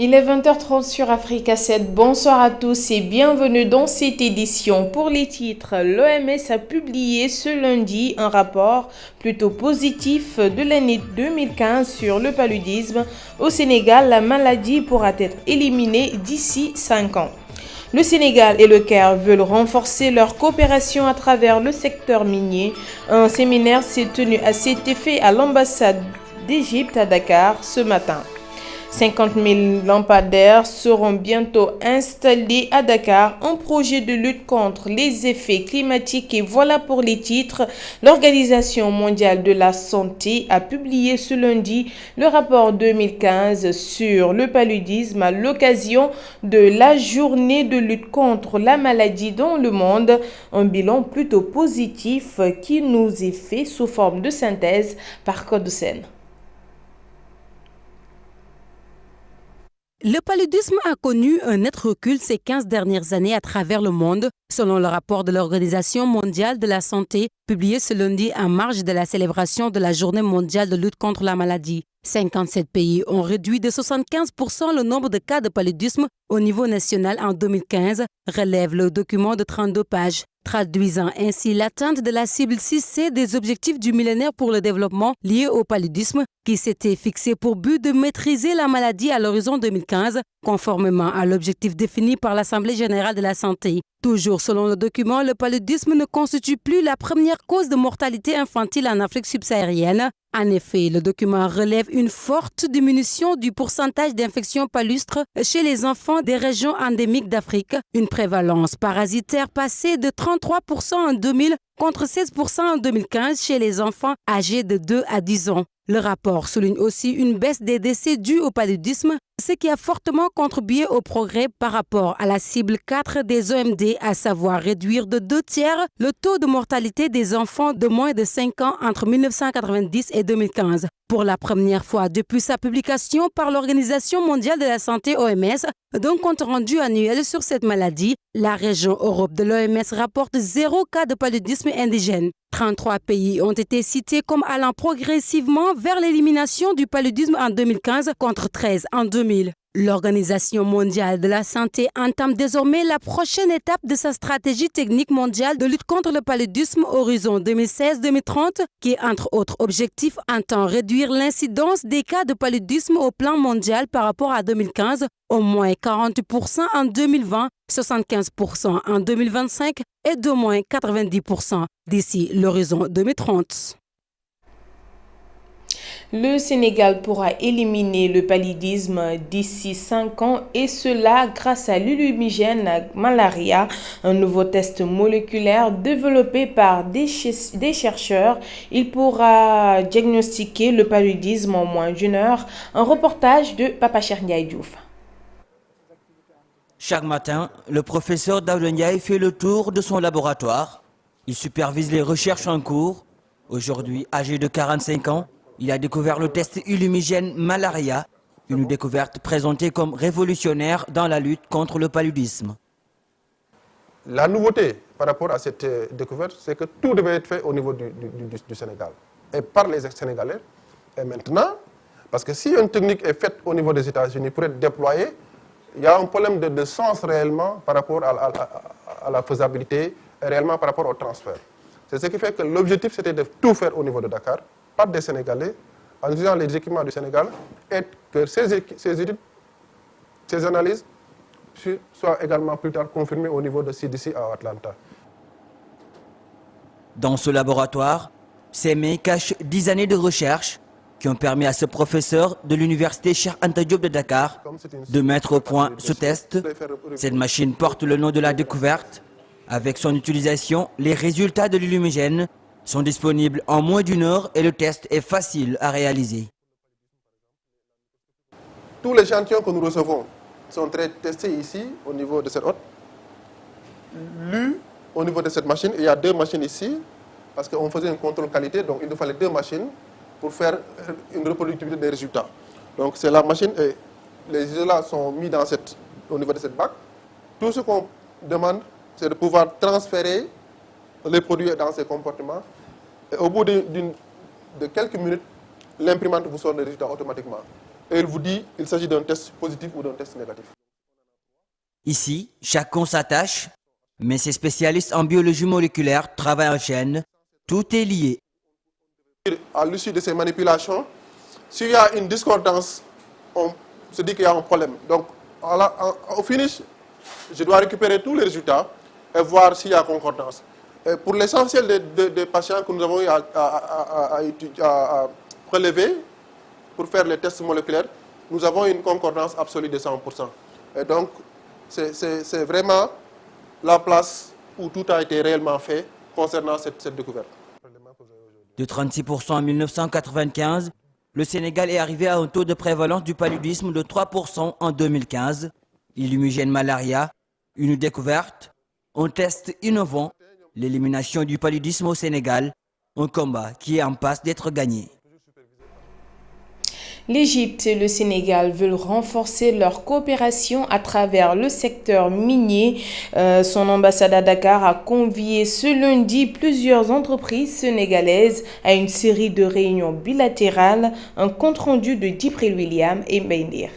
Il est 20h30 sur Africa 7. Bonsoir à tous et bienvenue dans cette édition. Pour les titres, l'OMS a publié ce lundi un rapport plutôt positif de l'année 2015 sur le paludisme. Au Sénégal, la maladie pourra être éliminée d'ici 5 ans. Le Sénégal et le Caire veulent renforcer leur coopération à travers le secteur minier. Un séminaire s'est tenu à cet effet à l'ambassade d'Égypte à Dakar ce matin. 50 000 lampadaires seront bientôt installés à Dakar, un projet de lutte contre les effets climatiques. Et voilà pour les titres. L'Organisation mondiale de la santé a publié ce lundi le rapport 2015 sur le paludisme à l'occasion de la journée de lutte contre la maladie dans le monde. Un bilan plutôt positif qui nous est fait sous forme de synthèse par Codoucène. Le paludisme a connu un net recul ces 15 dernières années à travers le monde, selon le rapport de l'Organisation mondiale de la santé, publié ce lundi en marge de la célébration de la Journée mondiale de lutte contre la maladie. 57 pays ont réduit de 75% le nombre de cas de paludisme au niveau national en 2015, relève le document de 32 pages, traduisant ainsi l'atteinte de la cible 6C des objectifs du millénaire pour le développement liés au paludisme, qui s'était fixé pour but de maîtriser la maladie à l'horizon 2015, conformément à l'objectif défini par l'Assemblée générale de la santé. Toujours selon le document, le paludisme ne constitue plus la première cause de mortalité infantile en Afrique subsaharienne. En effet, le document relève une forte diminution du pourcentage d'infections palustres chez les enfants des régions endémiques d'Afrique, une prévalence parasitaire passée de 33% en 2000 contre 16% en 2015 chez les enfants âgés de 2 à 10 ans. Le rapport souligne aussi une baisse des décès dus au paludisme, ce qui a fortement contribué au progrès par rapport à la cible 4 des OMD, à savoir réduire de 2/3 le taux de mortalité des enfants de moins de 5 ans entre 1990 et 2015. Pour la première fois depuis sa publication par l'Organisation mondiale de la santé OMS d'un compte rendu annuel sur cette maladie, la région Europe de l'OMS rapporte 0 cas de paludisme indigène. 33 pays ont été cités comme allant progressivement vers l'élimination du paludisme en 2015 contre 13 en 2000. L'Organisation mondiale de la santé entame désormais la prochaine étape de sa stratégie technique mondiale de lutte contre le paludisme horizon 2016-2030 qui, entre autres objectifs, entend réduire l'incidence des cas de paludisme au plan mondial par rapport à 2015, au moins 40% en 2020, 75% en 2025 et d'au moins 90% d'ici l'horizon 2030. Le Sénégal pourra éliminer le paludisme d'ici 5 ans et cela grâce à l'illumigène malaria, un nouveau test moléculaire développé par des chercheurs. Il pourra diagnostiquer le paludisme en moins d'une heure. Un reportage de Papa Cheikh Ndiaye Diouf. Chaque matin, le professeur Daouda Ndiaye fait le tour de son laboratoire. Il supervise les recherches en cours. Aujourd'hui, âgé de 45 ans, il a découvert le test illumigène malaria, une découverte présentée comme révolutionnaire dans la lutte contre le paludisme. La nouveauté par rapport à cette découverte, c'est que tout devait être fait au niveau du Sénégal et par les Sénégalais. Et maintenant, parce que si une technique est faite au niveau des États-Unis pour être déployée, il y a un problème de sens réellement par rapport à la faisabilité et réellement par rapport au transfert. C'est ce qui fait que l'objectif, c'était de tout faire au niveau de Dakar, par des Sénégalais, en utilisant les équipements du Sénégal, et que ces études, ces analyses soient également plus tard confirmées au niveau de CDC à Atlanta. Dans ce laboratoire, ces mains cachent 10 années de recherche qui ont permis à ce professeur de l'université Cheikh Anta Diop de Dakar de mettre au point ce test. Cette machine porte le nom de la découverte. Avec son utilisation, les résultats de l'illumigène sont disponibles en moins d'une heure et le test est facile à réaliser. Tous les échantillons que nous recevons sont testés ici, au niveau de cette hôte, lus au niveau de cette machine. Il y a 2 machines ici, parce qu'on faisait un contrôle qualité, donc il nous fallait 2 machines pour faire une reproductibilité des résultats. Donc c'est la machine, et les résultats sont mis au niveau de cette bac. Tout ce qu'on demande, c'est de pouvoir transférer les produits dans ces comportements. Et au bout de quelques minutes, l'imprimante vous sort les résultats automatiquement. et il vous dit qu'il s'agit d'un test positif ou d'un test négatif. Ici, chacun s'attache, mais ces spécialistes en biologie moléculaire travaillent en chaîne. Tout est lié. À l'issue de ces manipulations, s'il y a une discordance, on se dit qu'il y a un problème. Donc, au finish, je dois récupérer tous les résultats et voir s'il y a concordance. Et pour l'essentiel des patients que nous avons eu à prélever pour faire les tests moléculaires, nous avons une concordance absolue de 100%. Et donc, c'est vraiment la place où tout a été réellement fait concernant cette découverte. De 36% en 1995, le Sénégal est arrivé à un taux de prévalence du paludisme de 3% en 2015. Illumigène malaria, une découverte, un test innovant, l'élimination du paludisme au Sénégal, un combat qui est en passe d'être gagné. L'Égypte et le Sénégal veulent renforcer leur coopération à travers le secteur minier. Son ambassade à Dakar a convié ce lundi plusieurs entreprises sénégalaises à une série de réunions bilatérales. Un compte-rendu de Djibril William et Mbaye.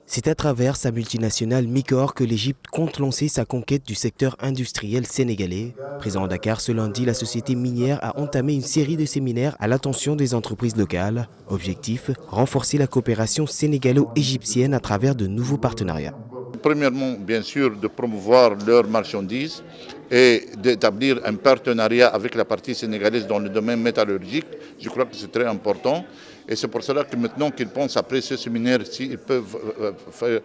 C'est à travers sa multinationale Micor que l'Égypte compte lancer sa conquête du secteur industriel sénégalais. Présent à Dakar ce lundi, la société minière a entamé une série de séminaires à l'attention des entreprises locales. Objectif, renforcer la coopération sénégalo-égyptienne à travers de nouveaux partenariats. Premièrement, bien sûr, de promouvoir leurs marchandises et d'établir un partenariat avec la partie sénégalaise dans le domaine métallurgique. Je crois que c'est très important. Et c'est pour cela que maintenant qu'ils pensent, après ce séminaire, s'ils peuvent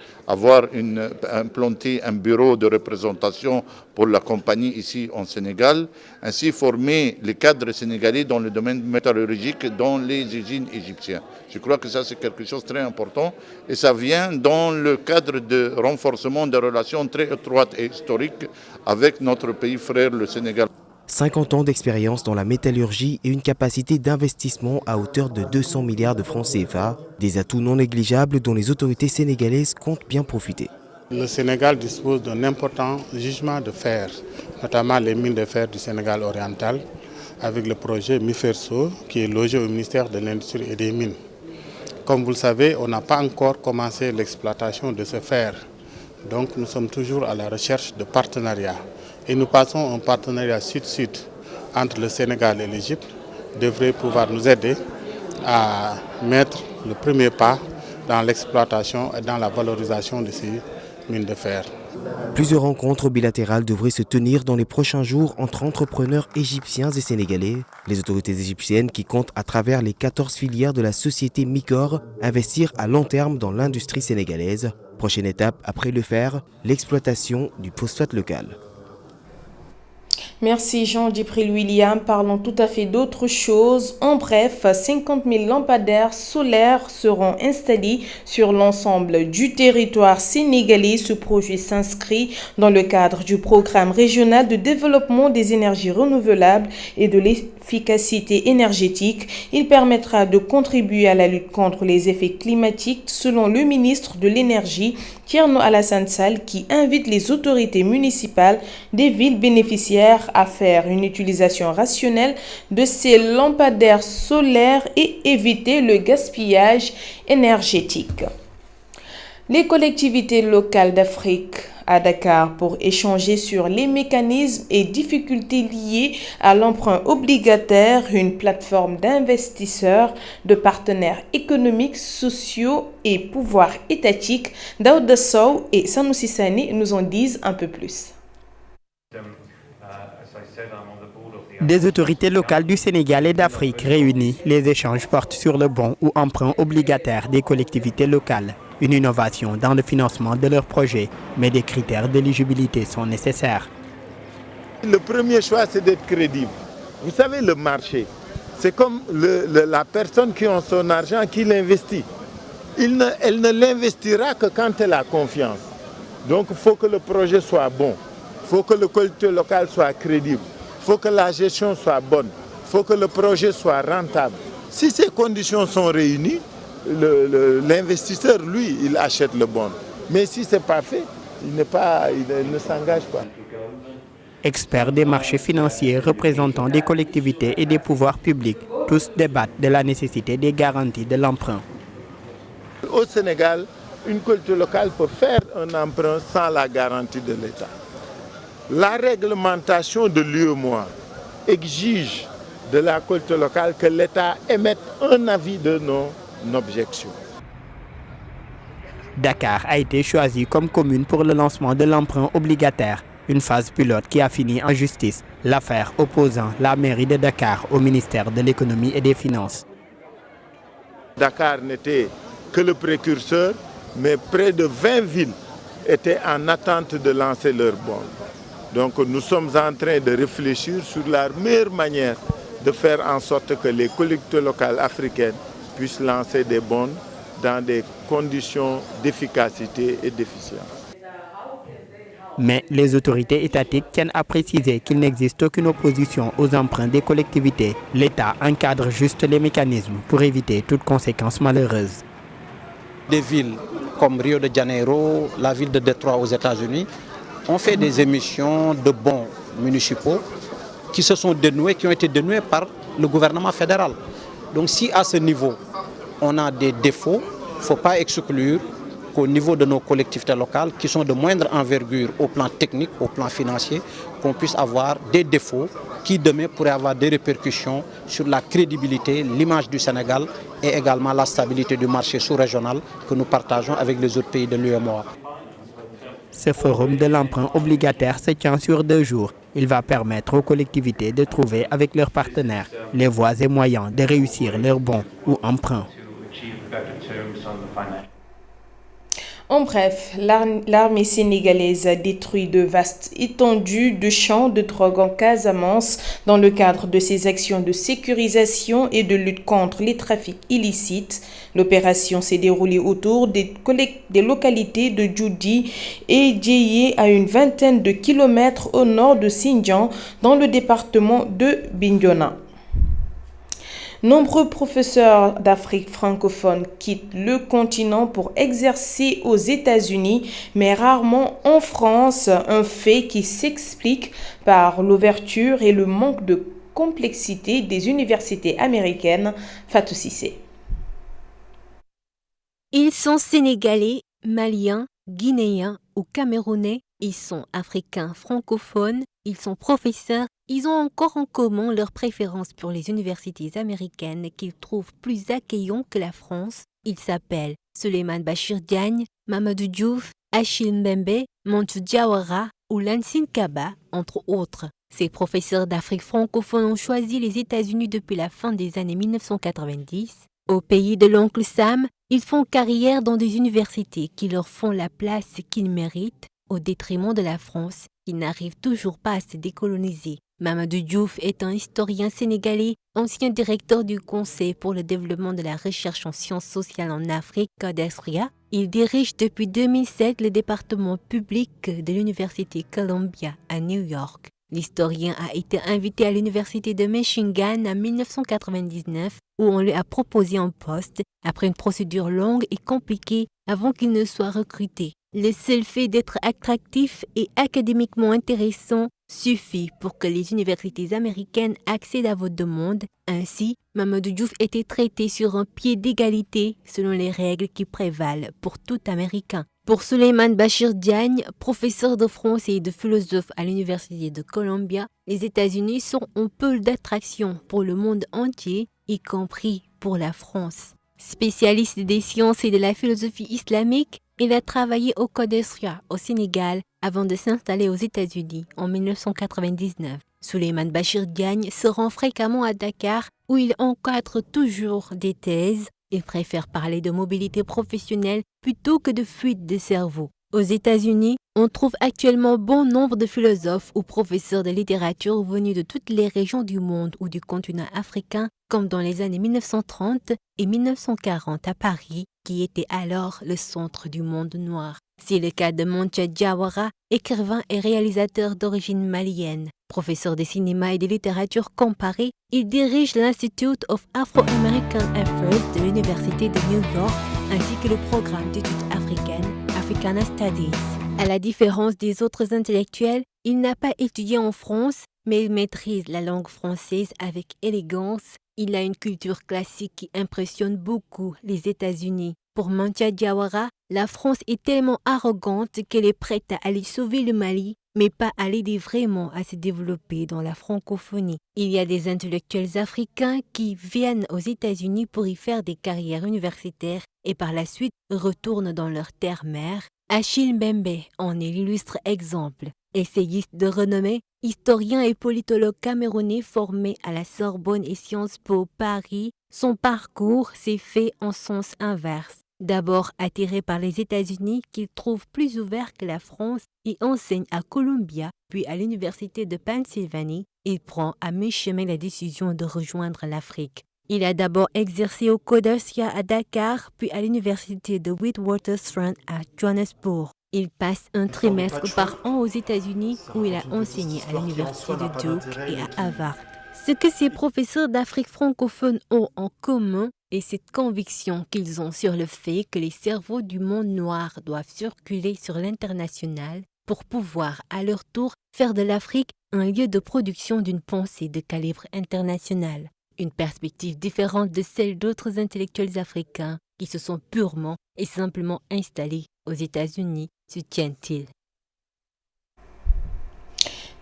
implanter un bureau de représentation pour la compagnie ici en Sénégal, ainsi former les cadres sénégalais dans le domaine métallurgique dans les usines égyptiennes. Je crois que ça c'est quelque chose de très important et ça vient dans le cadre de renforcement des relations très étroites et historiques avec notre pays frère, le Sénégal. 50 ans d'expérience dans la métallurgie et une capacité d'investissement à hauteur de 200 milliards de francs CFA, des atouts non négligeables dont les autorités sénégalaises comptent bien profiter. Le Sénégal dispose d'un important gisement de fer, notamment les mines de fer du Sénégal oriental, avec le projet MIFERSO qui est logé au ministère de l'Industrie et des Mines. Comme vous le savez, on n'a pas encore commencé l'exploitation de ce fer, donc nous sommes toujours à la recherche de partenariats. Et nous passons un partenariat sud-sud entre le Sénégal et l'Égypte devrait pouvoir nous aider à mettre le premier pas dans l'exploitation et dans la valorisation de ces mines de fer. Plusieurs rencontres bilatérales devraient se tenir dans les prochains jours entre entrepreneurs égyptiens et sénégalais. Les autorités égyptiennes qui comptent à travers les 14 filières de la société Micor investir à long terme dans l'industrie sénégalaise. Prochaine étape après le fer, l'exploitation du phosphate local. Merci Jean-Djibril William. Parlons tout à fait d'autre chose. En bref, 50 000 lampadaires solaires seront installés sur l'ensemble du territoire sénégalais. Ce projet s'inscrit dans le cadre du programme régional de développement des énergies renouvelables et de l'efficacité énergétique. Il permettra de contribuer à la lutte contre les effets climatiques, selon le ministre de l'Énergie, Thierno Alassane Sall, qui invite les autorités municipales des villes bénéficiaires à faire une utilisation rationnelle de ces lampadaires solaires et éviter le gaspillage énergétique. Les collectivités locales d'Afrique à Dakar pour échanger sur les mécanismes et difficultés liées à l'emprunt obligataire, une plateforme d'investisseurs, de partenaires économiques, sociaux et pouvoirs étatiques. Daouda Sow et Sanoussi Sané nous en disent un peu plus. Des autorités locales du Sénégal et d'Afrique réunies, les échanges portent sur le bon ou emprunt obligataire des collectivités locales. Une innovation dans le financement de leurs projets, mais des critères d'éligibilité sont nécessaires. Le premier choix, c'est d'être crédible. Vous savez, le marché, c'est comme la personne qui a son argent, qui l'investit. Elle ne l'investira que quand elle a confiance. Donc il faut que le projet soit bon, il faut que le collectivité locale soit crédible, il faut que la gestion soit bonne, il faut que le projet soit rentable. Si ces conditions sont réunies, l'investisseur, lui, il achète le bon. Mais si ce n'est pas fait, il ne s'engage pas. Experts des marchés financiers, représentants des collectivités et des pouvoirs publics, tous débattent de la nécessité des garanties de l'emprunt. au Sénégal, une collectivité locale peut faire un emprunt sans la garantie de l'État. La réglementation de l'UEMOA exige de la collectivité locale que l'État émette un avis de non-objection. Dakar a été choisi comme commune pour le lancement de l'emprunt obligataire, une phase pilote qui a fini en justice, l'affaire opposant la mairie de Dakar au ministère de l'économie et des finances. Dakar n'était que le précurseur, mais près de 20 villes étaient en attente de lancer leurs bons. Donc nous sommes en train de réfléchir sur la meilleure manière de faire en sorte que les collectivités locales africaines puissent lancer des bons dans des conditions d'efficacité et d'efficience. Mais les autorités étatiques tiennent à préciser qu'il n'existe aucune opposition aux emprunts des collectivités. L'État encadre juste les mécanismes pour éviter toute conséquence malheureuse. Des villes comme Rio de Janeiro, la ville de Détroit aux États-Unis, ont fait des émissions de bons municipaux qui ont été dénoués par le gouvernement fédéral. Donc si à ce niveau, on a des défauts, il ne faut pas exclure qu'au niveau de nos collectivités locales, qui sont de moindre envergure au plan technique, au plan financier, qu'on puisse avoir des défauts qui demain pourraient avoir des répercussions sur la crédibilité, l'image du Sénégal et également la stabilité du marché sous-régional que nous partageons avec les autres pays de l'UEMOA. Ce forum de l'emprunt obligataire se tient sur 2 jours. Il va permettre aux collectivités de trouver avec leurs partenaires les voies et moyens de réussir leurs bons ou emprunts. En bref, l'armée sénégalaise a détruit de vastes étendues de champs de drogue en Casamance dans le cadre de ses actions de sécurisation et de lutte contre les trafics illicites. L'opération s'est déroulée autour des localités de Djoudi et Djeyé à une vingtaine de kilomètres au nord de Sindian dans le département de Bignona. Nombreux professeurs d'Afrique francophone quittent le continent pour exercer aux États-Unis, mais rarement en France, un fait qui s'explique par l'ouverture et le manque de complexité des universités américaines. Fatou Cissé. Ils sont sénégalais, maliens, guinéens ou camerounais, ils sont africains francophones, ils sont professeurs, ils ont encore en commun leur préférence pour les universités américaines qu'ils trouvent plus accueillantes que la France. Ils s'appellent Souleymane Bachir Diagne, Mamadou Diouf, Achille Mbembe, Mantou Diawara ou Lansine Kaba, entre autres. Ces professeurs d'Afrique francophone ont choisi les États-Unis depuis la fin des années 1990. Au pays de l'oncle Sam, ils font carrière dans des universités qui leur font la place qu'ils méritent, au détriment de la France, qui n'arrive toujours pas à se décoloniser. Mamadou Diouf est un historien sénégalais, ancien directeur du Conseil pour le développement de la recherche en sciences sociales en Afrique, CODESRIA. Il dirige depuis 2007 le département public de l'Université Columbia à New York. L'historien a été invité à l'Université de Michigan en 1999 où on lui a proposé un poste après une procédure longue et compliquée avant qu'il ne soit recruté. Le seul fait d'être attractif et académiquement intéressant suffit pour que les universités américaines accèdent à vos demandes. Ainsi, Mamadou Diouf était traité sur un pied d'égalité selon les règles qui prévalent pour tout Américain. Pour Souleymane Bachir Diagne, professeur de français et de philosophie à l'Université de Columbia, les États-Unis sont un pôle d'attraction pour le monde entier, y compris pour la France. Spécialiste des sciences et de la philosophie islamique, il a travaillé au CODESRIA au Sénégal avant de s'installer aux États-Unis en 1999. Souleymane Bachir Diagne se rend fréquemment à Dakar où il encadre toujours des thèses. Il préfère parler de mobilité professionnelle plutôt que de fuite de cerveau. Aux États-Unis, on trouve actuellement bon nombre de philosophes ou professeurs de littérature venus de toutes les régions du monde ou du continent africain, comme dans les années 1930 et 1940 à Paris, qui était alors le centre du monde noir. C'est le cas de Mantou Diawara, écrivain et réalisateur d'origine malienne. Professeur de cinéma et de littérature comparée, il dirige l'Institute of Afro-American Affairs de l'Université de New York ainsi que le programme d'études africaines Africana Studies. À la différence des autres intellectuels, il n'a pas étudié en France, mais il maîtrise la langue française avec élégance. Il a une culture classique qui impressionne beaucoup les États-Unis. Pour Mantia Diawara, la France est tellement arrogante qu'elle est prête à aller sauver le Mali, mais pas à l'aider vraiment à se développer dans la francophonie. Il y a des intellectuels africains qui viennent aux États-Unis pour y faire des carrières universitaires et par la suite retournent dans leur terre-mère. Achille Mbembe en est l'illustre exemple. Essayiste de renommée, historien et politologue camerounais formé à la Sorbonne et Sciences Po Paris, son parcours s'est fait en sens inverse. D'abord attiré par les États-Unis qu'il trouve plus ouverts que la France, il enseigne à Columbia, puis à l'Université de Pennsylvanie. Il prend à mi-chemin la décision de rejoindre l'Afrique. Il a d'abord exercé au Kodosia à Dakar, puis à l'Université de Witwatersrand à Johannesburg. Il passe un trimestre par an aux États-Unis où il a enseigné à l'Université de Duke et à Harvard. Ce que ces professeurs d'Afrique francophone ont en commun est cette conviction qu'ils ont sur le fait que les cerveaux du monde noir doivent circuler sur l'international pour pouvoir, à leur tour, faire de l'Afrique un lieu de production d'une pensée de calibre international. Une perspective différente de celle d'autres intellectuels africains qui se sont purement et simplement installés aux États-Unis, soutient-il.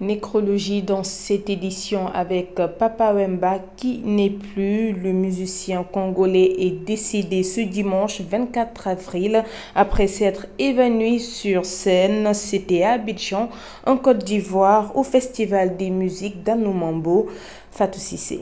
Nécrologie dans cette édition avec Papa Wemba qui n'est plus. Le musicien congolais est décédé ce dimanche 24 avril après s'être évanoui sur scène. C'était à Abidjan, en Côte d'Ivoire, au Festival des musiques d'Anoumambo. Fatou Cissé.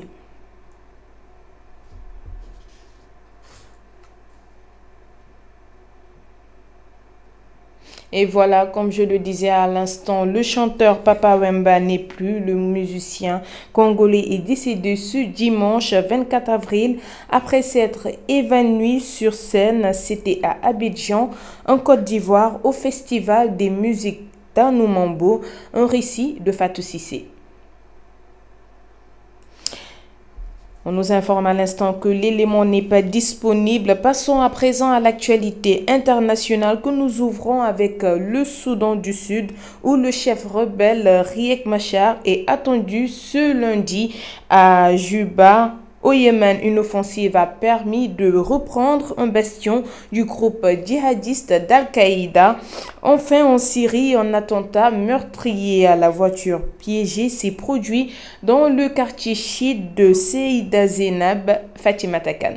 Et voilà, comme je le disais à l'instant, le chanteur Papa Wemba n'est plus. Le musicien congolais est décédé ce dimanche 24 avril après s'être évanoui sur scène. C'était à Abidjan, en Côte d'Ivoire, au Festival des musiques d'Anoumambo. Un récit de Fatou Cissé. On nous informe à l'instant que l'élément n'est pas disponible. Passons à présent à l'actualité internationale que nous ouvrons avec le Soudan du Sud où le chef rebelle Riek Machar est attendu ce lundi à Juba. Au Yémen, une offensive a permis de reprendre un bastion du groupe djihadiste d'Al-Qaïda. Enfin, en Syrie, un attentat meurtrier à la voiture piégée s'est produit dans le quartier chiite de Seïda Zenab, Fatima Takan.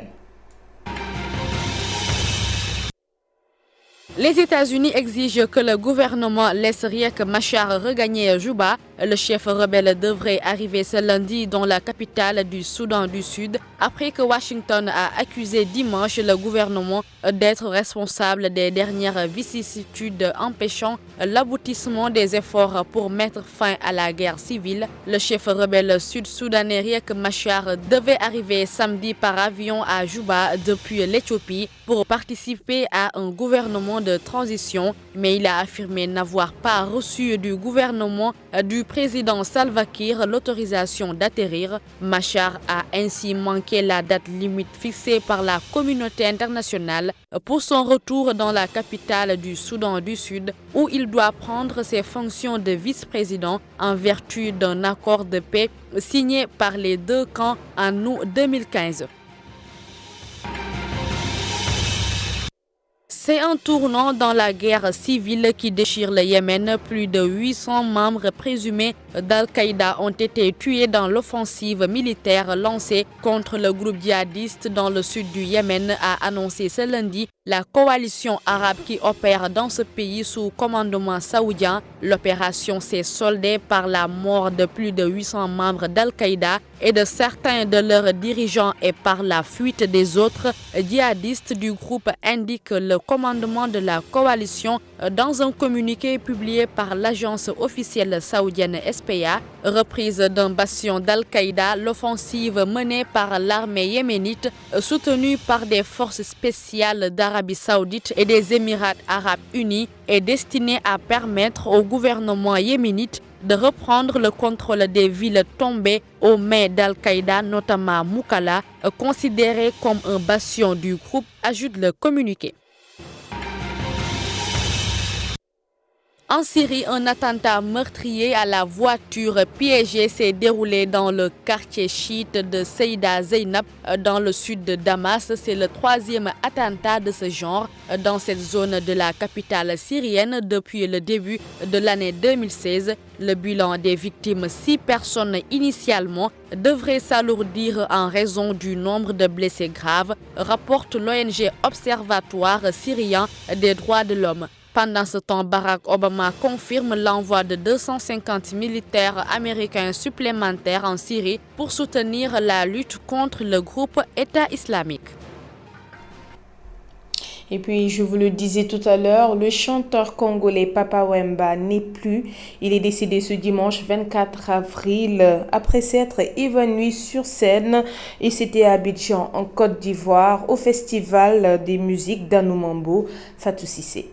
Les États-Unis exigent que le gouvernement laisse Riek Machar regagner Juba. Le chef rebelle devrait arriver ce lundi dans la capitale du Soudan du Sud après que Washington a accusé dimanche le gouvernement d'être responsable des dernières vicissitudes empêchant l'aboutissement des efforts pour mettre fin à la guerre civile. Le chef rebelle sud-soudanais Riek Machar devait arriver samedi par avion à Juba depuis l'Éthiopie pour participer à un gouvernement de transition, mais il a affirmé n'avoir pas reçu du gouvernement du président Salva Kiir l'autorisation d'atterrir. Machar a ainsi manqué la date limite fixée par la communauté internationale pour son retour dans la capitale du Soudan du Sud, où il doit prendre ses fonctions de vice-président en vertu d'un accord de paix signé par les deux camps en août 2015. C'est un tournant dans la guerre civile qui déchire le Yémen. Plus de 800 membres présumés d'Al-Qaïda ont été tués dans l'offensive militaire lancée contre le groupe djihadiste dans le sud du Yémen, a annoncé ce lundi la coalition arabe qui opère dans ce pays sous commandement saoudien. L'opération s'est soldée par la mort de plus de 800 membres d'Al-Qaïda et de certains de leurs dirigeants et par la fuite des autres djihadistes du groupe, indique le commandement de la coalition dans un communiqué publié par l'agence officielle saoudienne SPA. Reprise d'un bastion d'Al-Qaïda, l'offensive menée par l'armée yéménite soutenue par des forces spéciales d'Arabie Saoudite et des Émirats Arabes Unis est destinée à permettre au gouvernement yéménite de reprendre le contrôle des villes tombées aux mains d'Al-Qaïda, notamment Moukalla, considéré comme un bastion du groupe, ajoute le communiqué. En Syrie, un attentat meurtrier à la voiture piégée s'est déroulé dans le quartier chiite de Seyda Zeynab, dans le sud de Damas. C'est le 3e attentat de ce genre dans cette zone de la capitale syrienne depuis le début de l'année 2016. Le bilan des victimes, 6 personnes initialement, devrait s'alourdir en raison du nombre de blessés graves, rapporte l'ONG Observatoire syrien des droits de l'homme. Pendant ce temps, Barack Obama confirme l'envoi de 250 militaires américains supplémentaires en Syrie pour soutenir la lutte contre le groupe État islamique. Et puis, je vous le disais tout à l'heure, le chanteur congolais Papa Wemba n'est plus. Il est décédé ce dimanche 24 avril après s'être évanoui sur scène. Et c'était à Abidjan, en Côte d'Ivoire, au Festival des musiques d'Anoumambo. Fatou Cissé.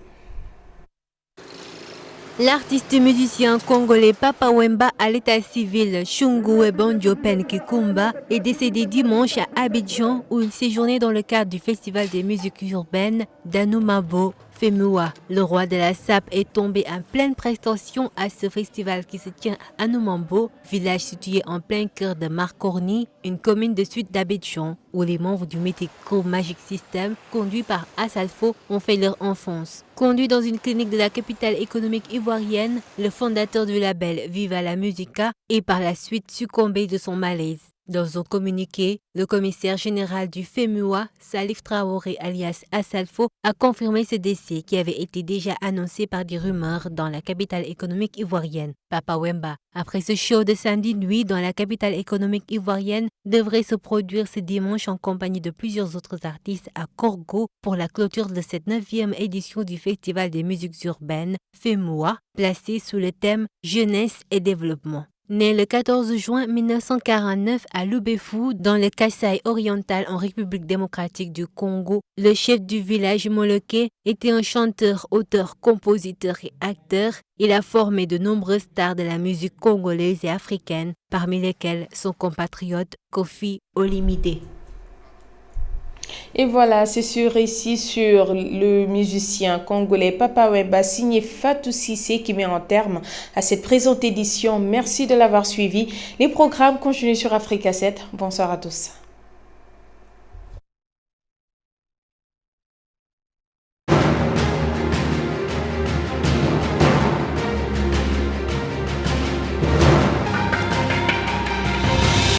L'artiste musicien congolais Papa Wemba à l'état civil Shungu Ebandiopen Kikumba est décédé dimanche à Abidjan où il séjournait dans le cadre du Festival des musiques urbaines d'Anoumambo. Femua, le roi de la sape, est tombé en pleine prestation à ce festival qui se tient à Anoumambo, village situé en plein cœur de Marcorni, une commune de sud d'Abidjan, où les membres du Mythic Group Magic System, conduits par Assalfo, ont fait leur enfance. Conduit dans une clinique de la capitale économique ivoirienne, le fondateur du label Viva la Musica est par la suite succombé de son malaise. Dans un communiqué, le commissaire général du FEMUA, Salif Traoré alias Assalfo, a confirmé ce décès qui avait été déjà annoncé par des rumeurs dans la capitale économique ivoirienne. Papa Wemba, après ce show de samedi nuit dans la capitale économique ivoirienne, devrait se produire ce dimanche en compagnie de plusieurs autres artistes à Korgo pour la clôture de cette 9e édition du Festival des musiques urbaines FEMUA, placé sous le thème Jeunesse et développement. Né le 14 juin 1949 à Lubefou, dans le Kasaï oriental en République démocratique du Congo, le chef du village Moloké était un chanteur, auteur, compositeur et acteur. Il a formé de nombreuses stars de la musique congolaise et africaine, parmi lesquelles son compatriote Kofi Olomide. Et voilà, c'est ce récit sur le musicien congolais Papa Wemba signé Fatou Cissé qui met en terme à cette présente édition. Merci de l'avoir suivi. Les programmes continuent sur Africa 7. Bonsoir à tous.